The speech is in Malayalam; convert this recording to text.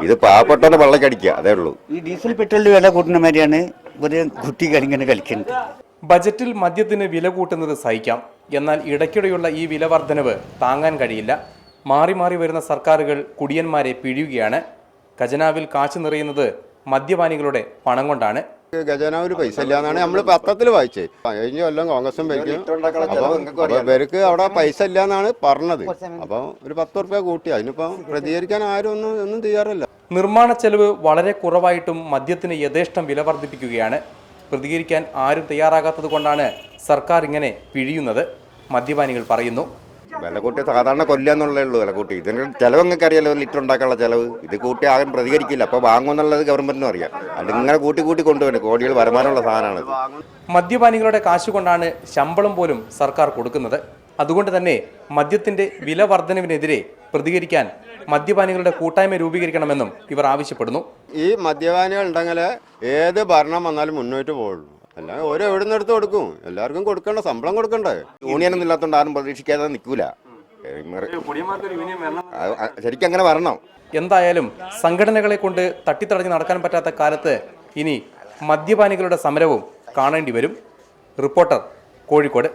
ഇത് പാവപ്പെട്ടവന്റെ വെള്ളക്കടിക്കുക, അതേ ഉള്ളൂ. ഈ ഡീസൽ പെട്രോളിന്റെ വില കൂട്ടുന്ന മാതിരിയാണ് ഒരു കുട്ടികൾ ഇങ്ങനെ കളിക്കുന്നത്. ബജറ്റിൽ മദ്യത്തിന് വില കൂട്ടുന്നത് സഹിക്കാം, എന്നാൽ ഇടയ്ക്കിടെയുള്ള ഈ വില വർധനവ് താങ്ങാൻ കഴിയില്ല. മാറി മാറി വരുന്ന സർക്കാരുകൾ കുടിയന്മാരെ പിഴിയുകയാണ്. ഖജനാവിൽ കാശ് നിറയുന്നത് മദ്യപാനികളുടെ പണം കൊണ്ടാണ്. ഖജനാവിൽ പൈസ ഇല്ല എന്നാണ് നമ്മൾ പത്രത്തിൽ വായിച്ചത്. കഴിഞ്ഞ കൊല്ലം കോൺഗ്രസും ഭരിക്കും, അപ്പോൾ ഇവർക്ക് അവിടെ പൈസ ഇല്ല എന്നാണ് പറഞ്ഞത്. അപ്പോൾ ഒരു 10 റുപ്യ കൂട്ടി, അതിനിപ്പം പ്രതികരിക്കാൻ ആരും ഒന്നും തയ്യാറല്ല. നിർമ്മാണ ചെലവ് വളരെ കുറവായിട്ടും മദ്യത്തിന് യഥേഷ്ടം വില വർദ്ധിപ്പിക്കുകയാണ്. പ്രതികരിക്കാൻ ആരും തയ്യാറാകാത്തത് കൊണ്ടാണ് സർക്കാർ ഇങ്ങനെ പിഴിയുന്നത്, മദ്യപാനികൾ പറയുന്നു. വില കൂട്ടി സാധാരണ കൊല്ലാന്നുള്ളേ ഉള്ളൂ. വില കൂട്ടി ഇതിന് ചിലവ് നിങ്ങൾക്ക് അറിയാലോ, ലിറ്റർ ഉണ്ടാക്കാനുള്ള ചിലവ്. ഇത് കൂട്ടി ആരും പ്രതികരിക്കില്ല, അപ്പോൾ വാങ്ങുമെന്നുള്ളത് ഗവൺമെന്റിനും അറിയാം. അതിങ്ങനെ കൂട്ടി കൊണ്ടുപോകും, കോടികൾ വരുമാനമുള്ള സാധനമാണ്. മദ്യപാനികളുടെ കാശ് കൊണ്ടാണ് ശമ്പളം പോലും സർക്കാർ കൊടുക്കുന്നത്. അതുകൊണ്ട് തന്നെ മദ്യത്തിന്റെ വില വർധനവിനെതിരെ പ്രതികരിക്കാൻ മദ്യപാനികളുടെ കൂട്ടായ്മ രൂപീകരിക്കണമെന്നും ഇവർ ആവശ്യപ്പെടുന്നു. ഈ മദ്യപാനികൾ ഉണ്ടെങ്കിൽ ഏത് ഭരണം വന്നാലും മുന്നോട്ട് പോകുള്ളൂ. അല്ല ഓരോ എവിടെ നിന്ന് എടുത്ത് കൊടുക്കും, എല്ലാവർക്കും കൊടുക്കണ്ട, ശമ്പളം കൊടുക്കണ്ടേ. യൂണിയനൊന്നും ഇല്ലാത്തതുകൊണ്ട് ആരും പ്രതീക്ഷിക്കാതെ നിൽക്കൂല. ശരിക്കും അങ്ങനെ വരണം. എന്തായാലും സംഘടനകളെ കൊണ്ട് തട്ടിത്തടഞ്ഞ് നടക്കാൻ പറ്റാത്ത കാലത്ത് ഇനി മദ്യപാനികളുടെ സമരവും കാണേണ്ടി വരും. റിപ്പോർട്ടർ, കോഴിക്കോട്.